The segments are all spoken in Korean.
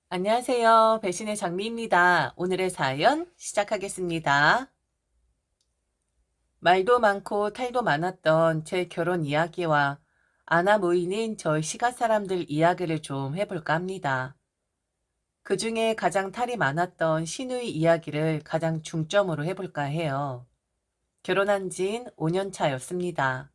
안녕하세요. 배신의 장미입니다. 오늘의 사연 시작하겠습니다. 말도 많고 탈도 많았던 제 결혼 이야기와 아나 모이는 저희 시가 사람들 이야기를 좀 해볼까 합니다. 그 중에 가장 탈이 많았던 시누이 이야기를 가장 중점으로 해볼까 해요. 결혼한 진 5년 차였습니다.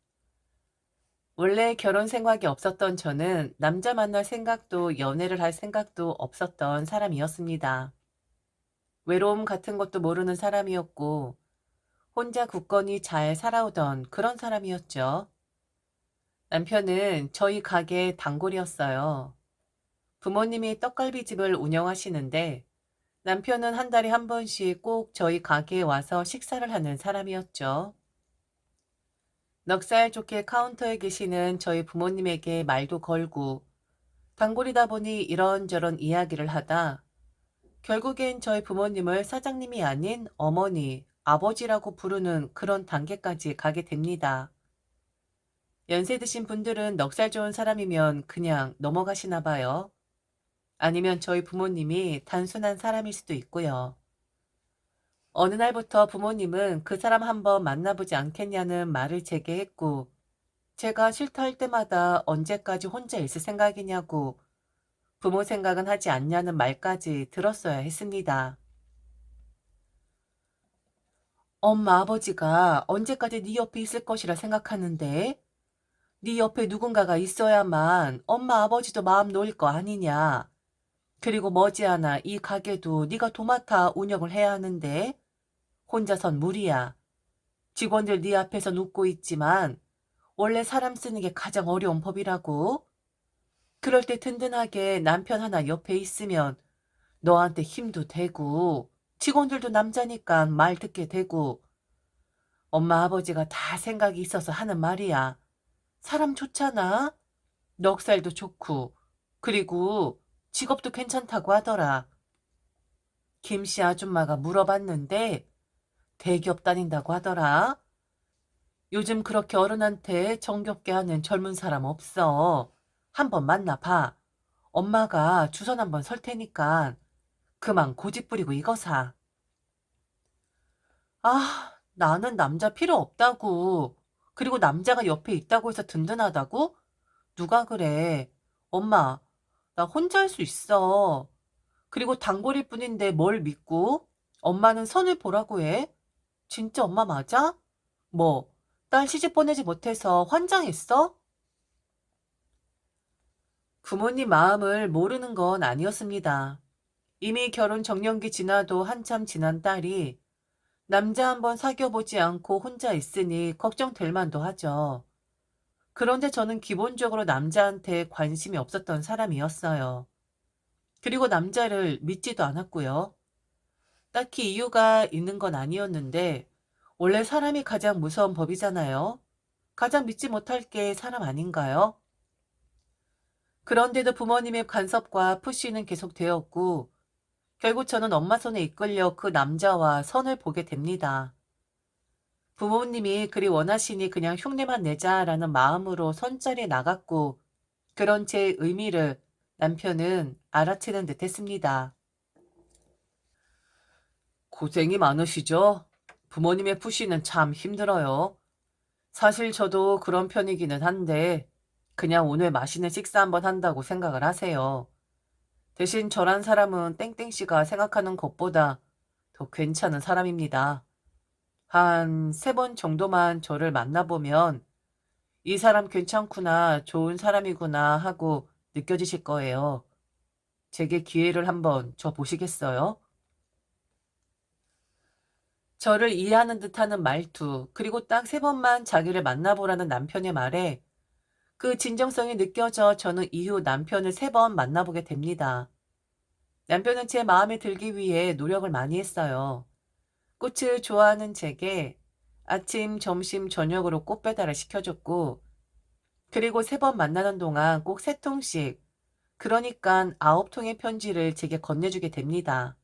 원래 결혼 생각이 없었던 저는 남자 만날 생각도 연애를 할 생각도 없었던 사람이었습니다. 외로움 같은 것도 모르는 사람이었고 혼자 굳건히 잘 살아오던 그런 사람이었죠. 남편은 저희 가게 단골이었어요. 부모님이 떡갈비집을 운영하시는데 남편은 한 달에 한 번씩 꼭 저희 가게에 와서 식사를 하는 사람이었죠. 넉살 좋게 카운터에 계시는 저희 부모님에게 말도 걸고 단골이다 보니 이런저런 이야기를 하다 결국엔 저희 부모님을 사장님이 아닌 어머니, 아버지라고 부르는 그런 단계까지 가게 됩니다. 연세 드신 분들은 넉살 좋은 사람이면 그냥 넘어가시나 봐요. 아니면 저희 부모님이 단순한 사람일 수도 있고요. 어느 날부터 부모님은 그 사람 한번 만나보지 않겠냐는 말을 제게 했고, 제가 싫다 할 때마다 언제까지 혼자 있을 생각이냐고 부모 생각은 하지 않냐는 말까지 들었어야 했습니다. 엄마 아버지가 언제까지 네 옆에 있을 것이라 생각하는데? 네 옆에 누군가가 있어야만 엄마 아버지도 마음 놓을 거 아니냐. 그리고 머지않아 이 가게도 네가 도맡아 운영을 해야 하는데 혼자선 무리야. 직원들 네 앞에서 웃고 있지만 원래 사람 쓰는 게 가장 어려운 법이라고. 그럴 때 든든하게 남편 하나 옆에 있으면 너한테 힘도 되고 직원들도 남자니까 말 듣게 되고 엄마 아버지가 다 생각이 있어서 하는 말이야. 사람 좋잖아. 넉살도 좋고 그리고 직업도 괜찮다고 하더라. 김씨 아줌마가 물어봤는데 대기업 다닌다고 하더라. 요즘 그렇게 어른한테 정겹게 하는 젊은 사람 없어. 한번 만나봐. 엄마가 주선 한번 설 테니까 그만 고집 부리고 이거 사. 아, 나는 남자 필요 없다고. 그리고 남자가 옆에 있다고 해서 든든하다고? 누가 그래? 엄마, 나 혼자 할 수 있어. 그리고 단골일 뿐인데 뭘 믿고? 엄마는 선을 보라고 해? 진짜 엄마 맞아? 뭐, 딸 시집 보내지 못해서 환장했어? 부모님 마음을 모르는 건 아니었습니다. 이미 결혼 정년기 지나도 한참 지난 딸이 남자 한번 사귀어보지 않고 혼자 있으니 걱정될 만도 하죠. 그런데 저는 기본적으로 남자한테 관심이 없었던 사람이었어요. 그리고 남자를 믿지도 않았고요. 딱히 이유가 있는 건 아니었는데 원래 사람이 가장 무서운 법이잖아요. 가장 믿지 못할 게 사람 아닌가요? 그런데도 부모님의 간섭과 푸시는 계속되었고 결국 저는 엄마 손에 이끌려 그 남자와 선을 보게 됩니다. 부모님이 그리 원하시니 그냥 흉내만 내자라는 마음으로 선자리에 나갔고 그런 제 의미를 남편은 알아채는 듯 했습니다. 고생이 많으시죠? 부모님의 푸시는 참 힘들어요. 사실 저도 그런 편이기는 한데 그냥 오늘 맛있는 식사 한번 한다고 생각을 하세요. 대신 저란 사람은 땡땡씨가 생각하는 것보다 더 괜찮은 사람입니다. 한 3번 정도만 저를 만나보면 이 사람 괜찮구나, 좋은 사람이구나 하고 느껴지실 거예요. 제게 기회를 한번 줘 보시겠어요? 저를 이해하는 듯하는 말투, 그리고 딱 3번만 자기를 만나보라는 남편의 말에 그 진정성이 느껴져 저는 이후 남편을 3번 만나보게 됩니다. 남편은 제 마음에 들기 위해 노력을 많이 했어요. 꽃을 좋아하는 제게 아침, 점심, 저녁으로 꽃 배달을 시켜줬고, 그리고 3번 만나는 동안 꼭 3통씩, 그러니까 9통의 편지를 제게 건네주게 됩니다.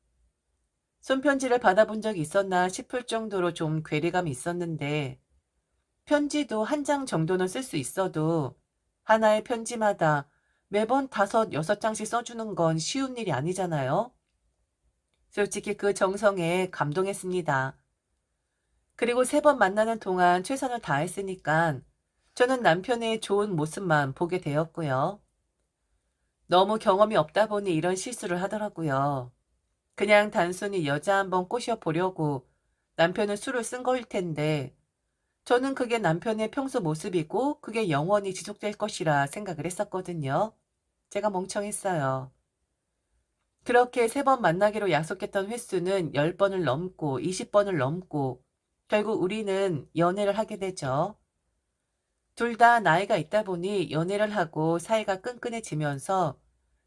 손편지를 받아본 적이 있었나 싶을 정도로 좀 괴리감이 있었는데, 편지도 한 장 정도는 쓸 수 있어도 하나의 편지마다 매번 5, 6장씩 써주는 건 쉬운 일이 아니잖아요. 솔직히 그 정성에 감동했습니다. 그리고 3번 만나는 동안 최선을 다했으니까 저는 남편의 좋은 모습만 보게 되었고요. 너무 경험이 없다 보니 이런 실수를 하더라고요. 그냥 단순히 여자 한번 꼬셔보려고 남편은 술을 쓴 거일 텐데 저는 그게 남편의 평소 모습이고 그게 영원히 지속될 것이라 생각을 했었거든요. 제가 멍청했어요. 그렇게 3번 만나기로 약속했던 횟수는 10번을 넘고 20번을 넘고 결국 우리는 연애를 하게 되죠. 둘 다 나이가 있다 보니 연애를 하고 사이가 끈끈해지면서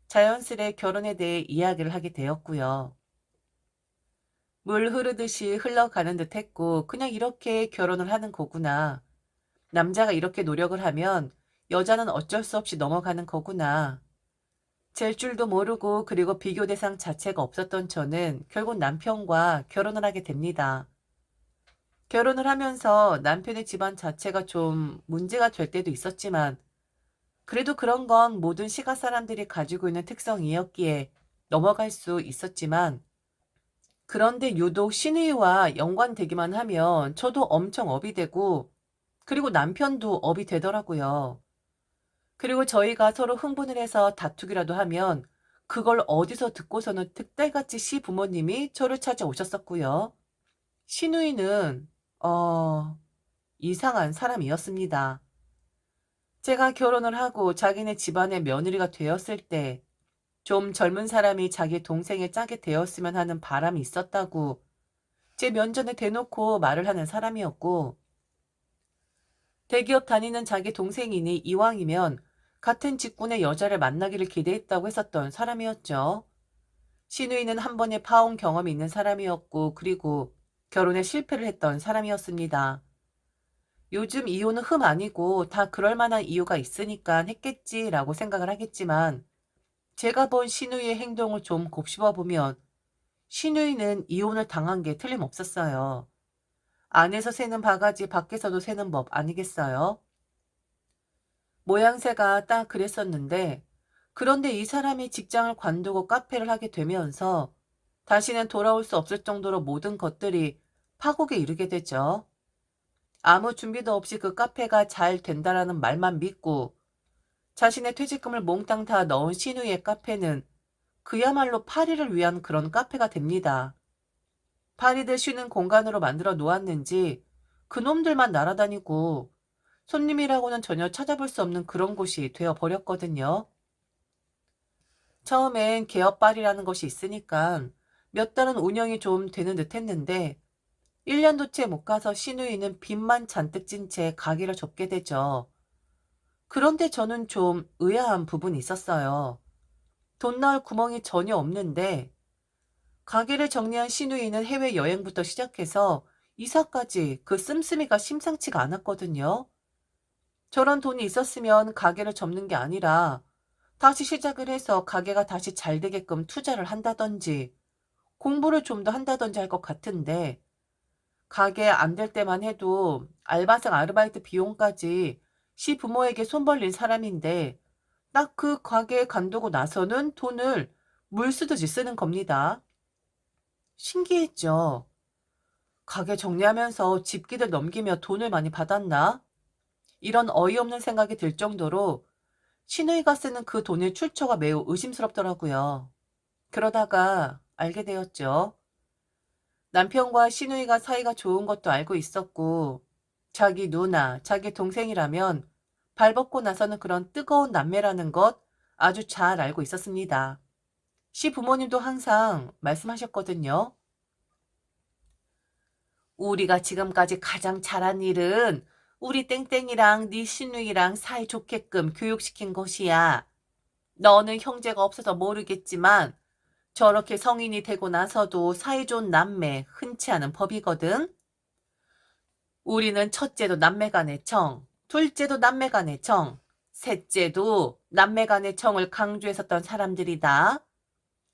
자연스레 결혼에 대해 이야기를 하게 되었고요. 물 흐르듯이 흘러가는 듯 했고 그냥 이렇게 결혼을 하는 거구나. 남자가 이렇게 노력을 하면 여자는 어쩔 수 없이 넘어가는 거구나. 잴 줄도 모르고 그리고 비교 대상 자체가 없었던 저는 결국 남편과 결혼을 하게 됩니다. 결혼을 하면서 남편의 집안 자체가 좀 문제가 될 때도 있었지만 그래도 그런 건 모든 시가 사람들이 가지고 있는 특성이었기에 넘어갈 수 있었지만 그런데 유독 신의와 연관되기만 하면 저도 엄청 업이 되고 그리고 남편도 업이 되더라고요. 그리고 저희가 서로 흥분을 해서 다투기라도 하면 그걸 어디서 듣고서는 득달같이 시부모님이 저를 찾아오셨었고요. 시누이는 이상한 사람이었습니다. 제가 결혼을 하고 자기네 집안의 며느리가 되었을 때 좀 젊은 사람이 자기 동생의 짝이 되었으면 하는 바람이 있었다고 제 면전에 대놓고 말을 하는 사람이었고 대기업 다니는 자기 동생이니 이왕이면 같은 직군의 여자를 만나기를 기대했다고 했었던 사람이었죠. 시누이는 한 번의 파혼 경험이 있는 사람이었고 그리고 결혼에 실패를 했던 사람이었습니다. 요즘 이혼은 흠 아니고 다 그럴 만한 이유가 있으니까 했겠지라고 생각을 하겠지만 제가 본 시누이의 행동을 좀 곱씹어 보면 시누이는 이혼을 당한 게 틀림없었어요. 안에서 새는 바가지 밖에서도 새는 법 아니겠어요? 모양새가 딱 그랬었는데 그런데 이 사람이 직장을 관두고 카페를 하게 되면서 다시는 돌아올 수 없을 정도로 모든 것들이 파국에 이르게 되죠. 아무 준비도 없이 그 카페가 잘 된다라는 말만 믿고 자신의 퇴직금을 몽땅 다 넣은 신우의 카페는 그야말로 파리를 위한 그런 카페가 됩니다. 파리들 쉬는 공간으로 만들어 놓았는지 그놈들만 날아다니고 손님이라고는 전혀 찾아볼 수 없는 그런 곳이 되어 버렸거든요. 처음엔 개업발이라는 것이 있으니까 몇 달은 운영이 좀 되는 듯 했는데 1년도 채 못 가서 시누이는 빚만 잔뜩 진 채 가게를 접게 되죠. 그런데 저는 좀 의아한 부분이 있었어요. 돈 나올 구멍이 전혀 없는데 가게를 정리한 시누이는 해외여행부터 시작해서 이사까지 그 씀씀이가 심상치가 않았거든요. 저런 돈이 있었으면 가게를 접는 게 아니라 다시 시작을 해서 가게가 다시 잘 되게끔 투자를 한다든지 공부를 좀 더 한다든지 할 것 같은데 가게 안 될 때만 해도 알바생 아르바이트 비용까지 시부모에게 손 벌린 사람인데 딱 그 가게에 관두고 나서는 돈을 물 쓰듯이 쓰는 겁니다. 신기했죠. 가게 정리하면서 집기들 넘기며 돈을 많이 받았나? 이런 어이없는 생각이 들 정도로 시누이가 쓰는 그 돈의 출처가 매우 의심스럽더라고요. 그러다가 알게 되었죠. 남편과 시누이가 사이가 좋은 것도 알고 있었고 자기 누나, 자기 동생이라면 발벗고 나서는 그런 뜨거운 남매라는 것 아주 잘 알고 있었습니다. 시부모님도 항상 말씀하셨거든요. 우리가 지금까지 가장 잘한 일은 우리 땡땡이랑 네 시누이랑 사이 좋게끔 교육시킨 것이야. 너는 형제가 없어서 모르겠지만 저렇게 성인이 되고 나서도 사이좋은 남매 흔치 않은 법이거든. 우리는 첫째도 남매간의 청, 둘째도 남매간의 청, 셋째도 남매간의 청을 강조했었던 사람들이다.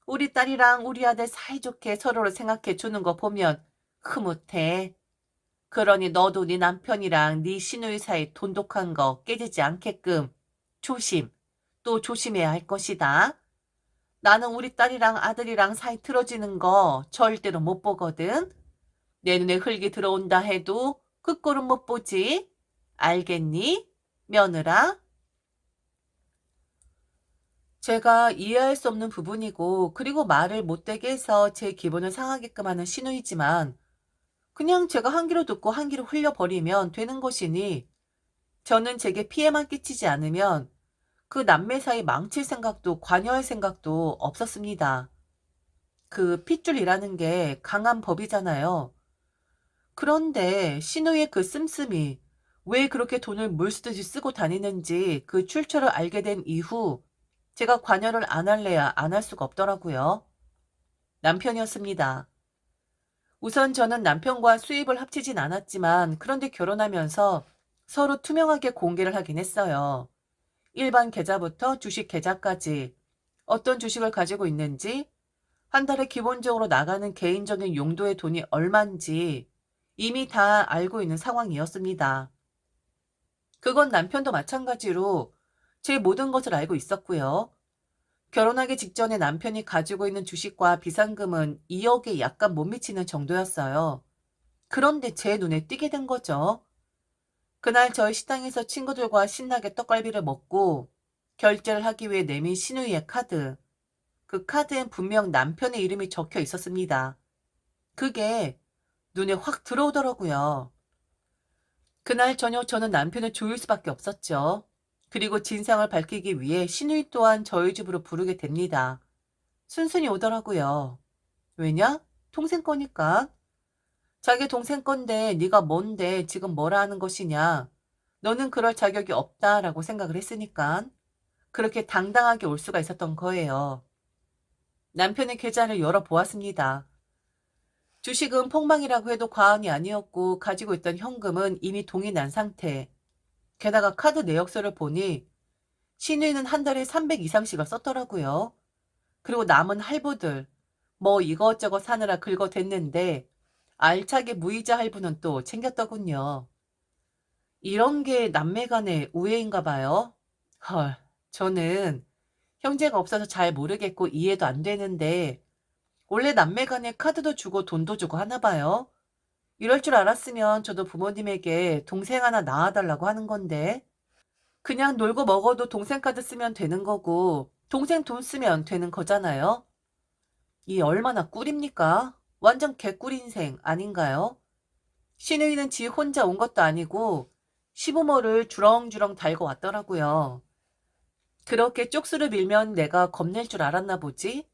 우리 딸이랑 우리 아들 사이좋게 서로를 생각해 주는 거 보면 흐뭇해. 그러니 너도 네 남편이랑 네 시누이 사이 돈독한 거 깨지지 않게끔 조심, 또 조심해야 할 것이다. 나는 우리 딸이랑 아들이랑 사이 틀어지는 거 절대로 못 보거든. 내 눈에 흙이 들어온다 해도 그 꼴은 못 보지. 알겠니? 며느라. 제가 이해할 수 없는 부분이고 그리고 말을 못되게 해서 제 기분을 상하게끔 하는 신우이지만 그냥 제가 한 귀로 듣고 한 귀로 흘려버리면 되는 것이니 저는 제게 피해만 끼치지 않으면 그 남매 사이 망칠 생각도 관여할 생각도 없었습니다. 그 핏줄이라는 게 강한 법이잖아요. 그런데 신우의 그 씀씀이 왜 그렇게 돈을 물쓰듯이 쓰고 다니는지 그 출처를 알게 된 이후 제가 관여를 안 할래야 안 할 수가 없더라고요. 남편이었습니다. 우선 저는 남편과 수입을 합치진 않았지만 그런데 결혼하면서 서로 투명하게 공개를 하긴 했어요. 일반 계좌부터 주식 계좌까지 어떤 주식을 가지고 있는지 한 달에 기본적으로 나가는 개인적인 용도의 돈이 얼만지 이미 다 알고 있는 상황이었습니다. 그건 남편도 마찬가지로 제 모든 것을 알고 있었고요. 결혼하기 직전에 남편이 가지고 있는 주식과 비상금은 2억에 약간 못 미치는 정도였어요. 그런데 제 눈에 띄게 된 거죠. 그날 저희 식당에서 친구들과 신나게 떡갈비를 먹고 결제를 하기 위해 내민 신우이의 카드. 그 카드엔 분명 남편의 이름이 적혀 있었습니다. 그게 눈에 확 들어오더라고요. 그날 저녁 저는 남편을 조일 수밖에 없었죠. 그리고 진상을 밝히기 위해 신우이 또한 저희 집으로 부르게 됩니다. 순순히 오더라고요. 왜냐? 동생 거니까. 자기 동생 건데 네가 뭔데 지금 뭐라 하는 것이냐. 너는 그럴 자격이 없다라고 생각을 했으니까 그렇게 당당하게 올 수가 있었던 거예요. 남편의 계좌를 열어보았습니다. 주식은 폭망이라고 해도 과언이 아니었고 가지고 있던 현금은 이미 동이 난 상태. 게다가 카드 내역서를 보니 신우이는 한 달에 300 이상씩을 썼더라고요. 그리고 남은 할부들 뭐 이것저것 사느라 긁어댔는데 알차게 무이자 할부는 또 챙겼더군요. 이런 게 남매 간의 우애인가 봐요. 헐, 저는 형제가 없어서 잘 모르겠고 이해도 안 되는데 원래 남매 간에 카드도 주고 돈도 주고 하나 봐요. 이럴 줄 알았으면 저도 부모님에게 동생 하나 낳아달라고 하는 건데 그냥 놀고 먹어도 동생 카드 쓰면 되는 거고 동생 돈 쓰면 되는 거잖아요. 이 얼마나 꿀입니까? 완전 개꿀 인생 아닌가요? 신우이는 지 혼자 온 것도 아니고 시부모를 주렁주렁 달고 왔더라고요. 그렇게 쪽수를 밀면 내가 겁낼 줄 알았나 보지?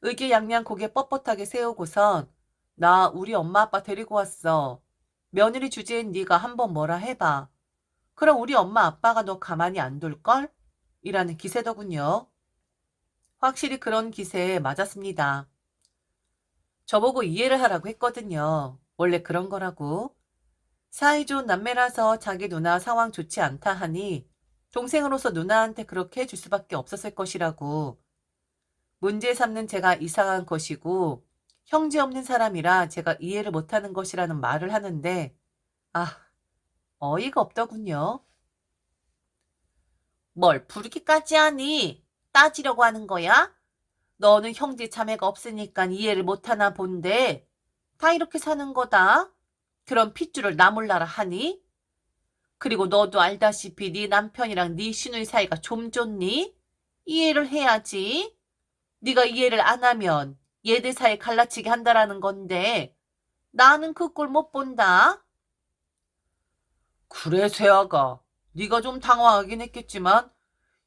의기양양 고개 뻣뻣하게 세우고선 나 우리 엄마 아빠 데리고 왔어. 며느리 주제엔 네가 한번 뭐라 해봐. 그럼 우리 엄마 아빠가 너 가만히 안 둘걸? 이라는 기세더군요. 확실히 그런 기세에 맞았습니다. 저보고 이해를 하라고 했거든요. 원래 그런 거라고. 사이 좋은 남매라서 자기 누나 상황 좋지 않다 하니 동생으로서 누나한테 그렇게 해줄 수밖에 없었을 것이라고. 문제 삼는 제가 이상한 것이고 형제 없는 사람이라 제가 이해를 못하는 것이라는 말을 하는데 아, 어이가 없더군요. 뭘 부르기까지 하니? 따지려고 하는 거야? 너는 형제 자매가 없으니까 이해를 못하나 본데 다 이렇게 사는 거다. 그런 핏줄을 나 몰라라 하니? 그리고 너도 알다시피 네 남편이랑 네 시누이 사이가 좀 좋니? 이해를 해야지. 네가 이해를 안 하면 얘들 사이 갈라치게 한다라는 건데 나는 그 꼴 못 본다. 그래 세아가 네가 좀 당황하긴 했겠지만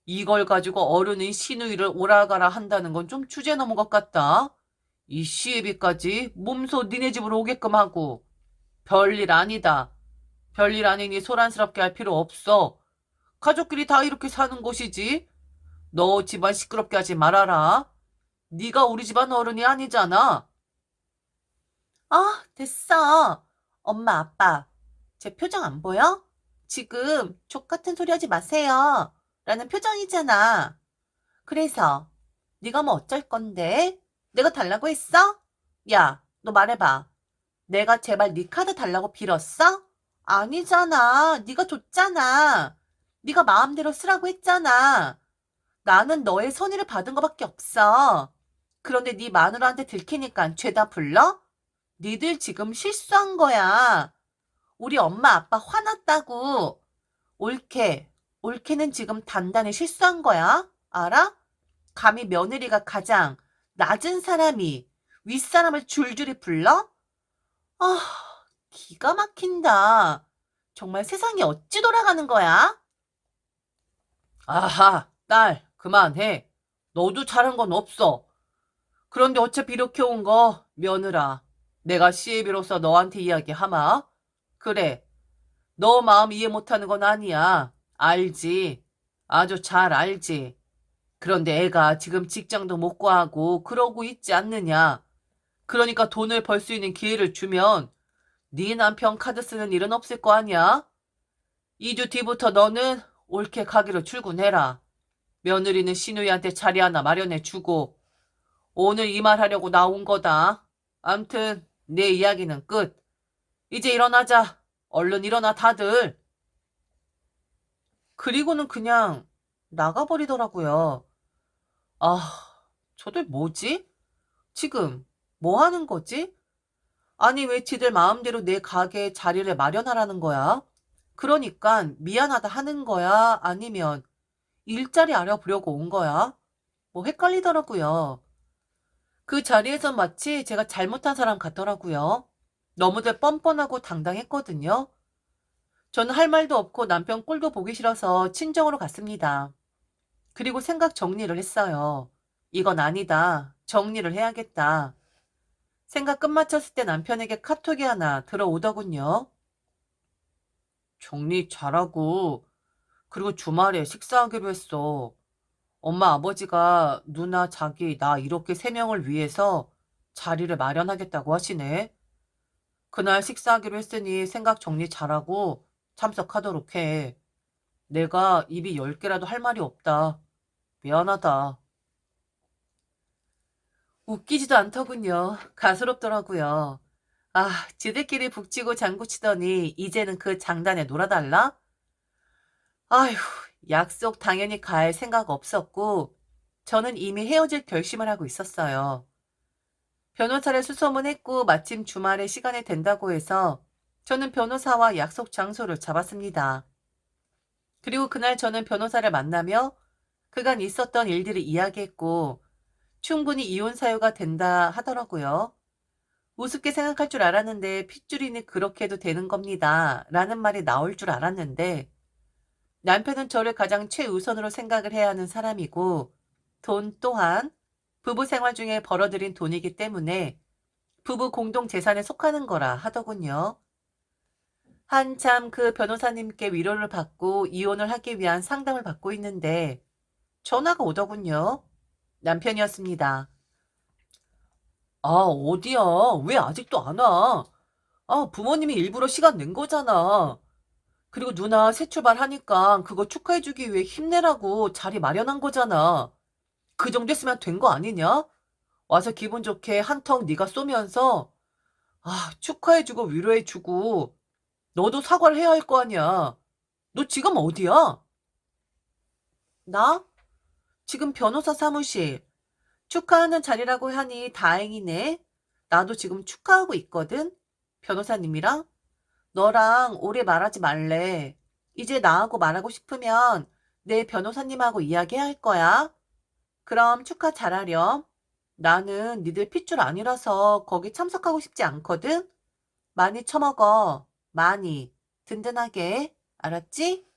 이걸 가지고 어른의 시누이를 오라가라 한다는 건 좀 주제 넘은 것 같다. 이 시애비까지 몸소 니네 집으로 오게끔 하고 별일 아니다. 별일 아니니 소란스럽게 할 필요 없어. 가족끼리 다 이렇게 사는 곳이지. 너 집안 시끄럽게 하지 말아라. 네가 우리 집안 어른이 아니잖아. 아, 됐어. 엄마, 아빠. 제 표정 안 보여? 지금 족 같은 소리 하지 마세요. 라는 표정이잖아. 그래서 네가 뭐 어쩔 건데? 내가 달라고 했어? 야, 너 말해봐. 내가 제발 네 카드 달라고 빌었어? 아니잖아. 네가 줬잖아. 네가 마음대로 쓰라고 했잖아. 나는 너의 선의를 받은 거밖에 없어. 그런데 네 마누라한테 들키니까 죄다 불러? 니들 지금 실수한 거야. 우리 엄마 아빠 화났다고. 옳게, 옳게는 지금 단단히 실수한 거야. 알아? 감히 며느리가 가장 낮은 사람이 윗사람을 줄줄이 불러? 아, 기가 막힌다. 정말 세상이 어찌 돌아가는 거야? 아하, 딸, 그만해. 너도 잘한 건 없어. 그런데 어차피 이렇게 온 거, 며느라. 내가 시애비로서 너한테 이야기하마. 그래, 너 마음 이해 못하는 건 아니야. 알지. 아주 잘 알지. 그런데 애가 지금 직장도 못 구하고 그러고 있지 않느냐. 그러니까 돈을 벌 수 있는 기회를 주면 네 남편 카드 쓰는 일은 없을 거 아니야? 2주 뒤부터 너는 옳게 가기로 출근해라. 며느리는 시누이한테 자리 하나 마련해 주고 오늘 이 말 하려고 나온 거다. 암튼 내 이야기는 끝. 이제 일어나자. 얼른 일어나 다들. 그리고는 그냥 나가버리더라고요. 아, 저들 뭐지? 지금 뭐 하는 거지? 아니 왜 지들 마음대로 내 가게에 자리를 마련하라는 거야? 그러니까 미안하다 하는 거야? 아니면 일자리 알아보려고 온 거야? 뭐 헷갈리더라고요. 그 자리에선 마치 제가 잘못한 사람 같더라고요. 너무들 뻔뻔하고 당당했거든요. 저는 할 말도 없고 남편 꼴도 보기 싫어서 친정으로 갔습니다. 그리고 생각 정리를 했어요. 이건 아니다. 정리를 해야겠다. 생각 끝마쳤을 때 남편에게 카톡이 하나 들어오더군요. 정리 잘하고, 그리고 주말에 식사하기로 했어. 엄마 아버지가 누나 자기 나 이렇게 세 명을 위해서 자리를 마련하겠다고 하시네. 그날 식사하기로 했으니 생각 정리 잘하고 참석하도록 해. 내가 입이 10개라도 할 말이 없다. 미안하다. 웃기지도 않더군요. 가스럽더라고요. 아, 지들끼리 북치고 장구치더니 이제는 그 장단에 놀아달라? 아휴, 약속 당연히 갈 생각 없었고 저는 이미 헤어질 결심을 하고 있었어요. 변호사를 수소문했고 마침 주말에 시간이 된다고 해서 저는 변호사와 약속 장소를 잡았습니다. 그리고 그날 저는 변호사를 만나며 그간 있었던 일들을 이야기했고 충분히 이혼 사유가 된다 하더라고요. 우습게 생각할 줄 알았는데 핏줄이니 그렇게 해도 되는 겁니다. 라는 말이 나올 줄 알았는데 남편은 저를 가장 최우선으로 생각을 해야 하는 사람이고 돈 또한 부부 생활 중에 벌어들인 돈이기 때문에 부부 공동 재산에 속하는 거라 하더군요. 한참 그 변호사님께 위로를 받고 이혼을 하기 위한 상담을 받고 있는데 전화가 오더군요. 남편이었습니다. 아, 어디야? 왜 아직도 안 와? 아, 부모님이 일부러 시간 낸 거잖아. 그리고 누나 새 출발하니까 그거 축하해주기 위해 힘내라고 자리 마련한 거잖아. 그 정도 했으면 된 거 아니냐? 와서 기분 좋게 한턱 네가 쏘면서 축하해주고 위로해주고 너도 사과를 해야 할 거 아니야. 너 지금 어디야? 나? 지금 변호사 사무실. 축하하는 자리라고 하니 다행이네. 나도 지금 축하하고 있거든. 변호사님이랑. 너랑 오래 말하지 말래. 이제 나하고 말하고 싶으면 내 변호사님하고 이야기해야 할 거야. 그럼 축하 잘하렴. 나는 니들 핏줄 아니라서 거기 참석하고 싶지 않거든. 많이 처먹어. 많이. 든든하게. 알았지?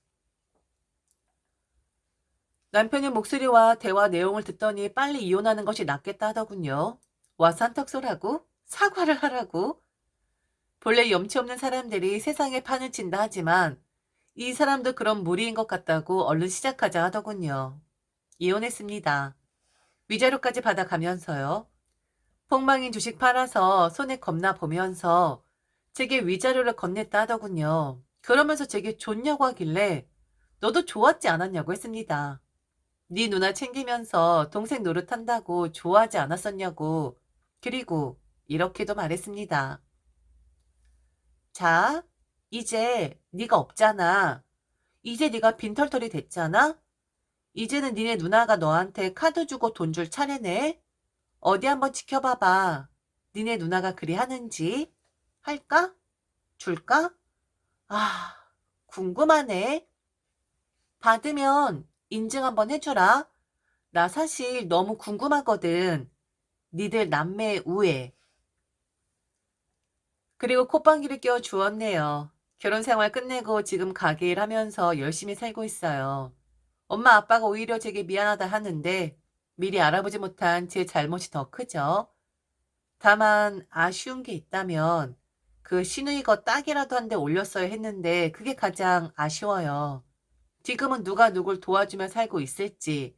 남편의 목소리와 대화 내용을 듣더니 빨리 이혼하는 것이 낫겠다 하더군요. 와서 한턱 쏘라고? 사과를 하라고? 본래 염치 없는 사람들이 세상에 판을 친다 하지만 이 사람도 그런 무리인 것 같다고 얼른 시작하자 하더군요. 이혼했습니다. 위자료까지 받아가면서요. 폭망인 주식 팔아서 손해 겁나 보면서 제게 위자료를 건넸다 하더군요. 그러면서 제게 좋냐고 하길래 너도 좋았지 않았냐고 했습니다. 네 누나 챙기면서 동생 노릇한다고 좋아하지 않았었냐고. 그리고 이렇게도 말했습니다. 자, 이제 네가 없잖아. 이제 네가 빈털털이 됐잖아. 이제는 니네 누나가 너한테 카드 주고 돈 줄 차례네. 어디 한번 지켜봐봐. 니네 누나가 그리 하는지. 할까? 줄까? 아, 궁금하네. 받으면 인증 한번 해주라. 나 사실 너무 궁금하거든. 니들 남매의 우애. 그리고 콧방귀를 껴 주었네요. 결혼 생활 끝내고 지금 가게 일하면서 열심히 살고 있어요. 엄마 아빠가 오히려 제게 미안하다 하는데 미리 알아보지 못한 제 잘못이 더 크죠. 다만 아쉬운 게 있다면 그 시누이 거 딱이라도 한 대 올렸어야 했는데 그게 가장 아쉬워요. 지금은 누가 누굴 도와주며 살고 있을지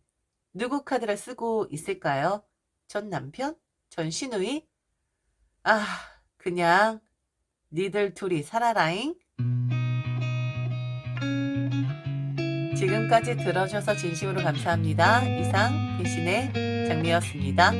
누구 카드를 쓰고 있을까요? 전 남편? 전 시누이? 아, 그냥 니들 둘이 살아라잉. 지금까지 들어주셔서 진심으로 감사합니다. 이상 대신의 장미였습니다.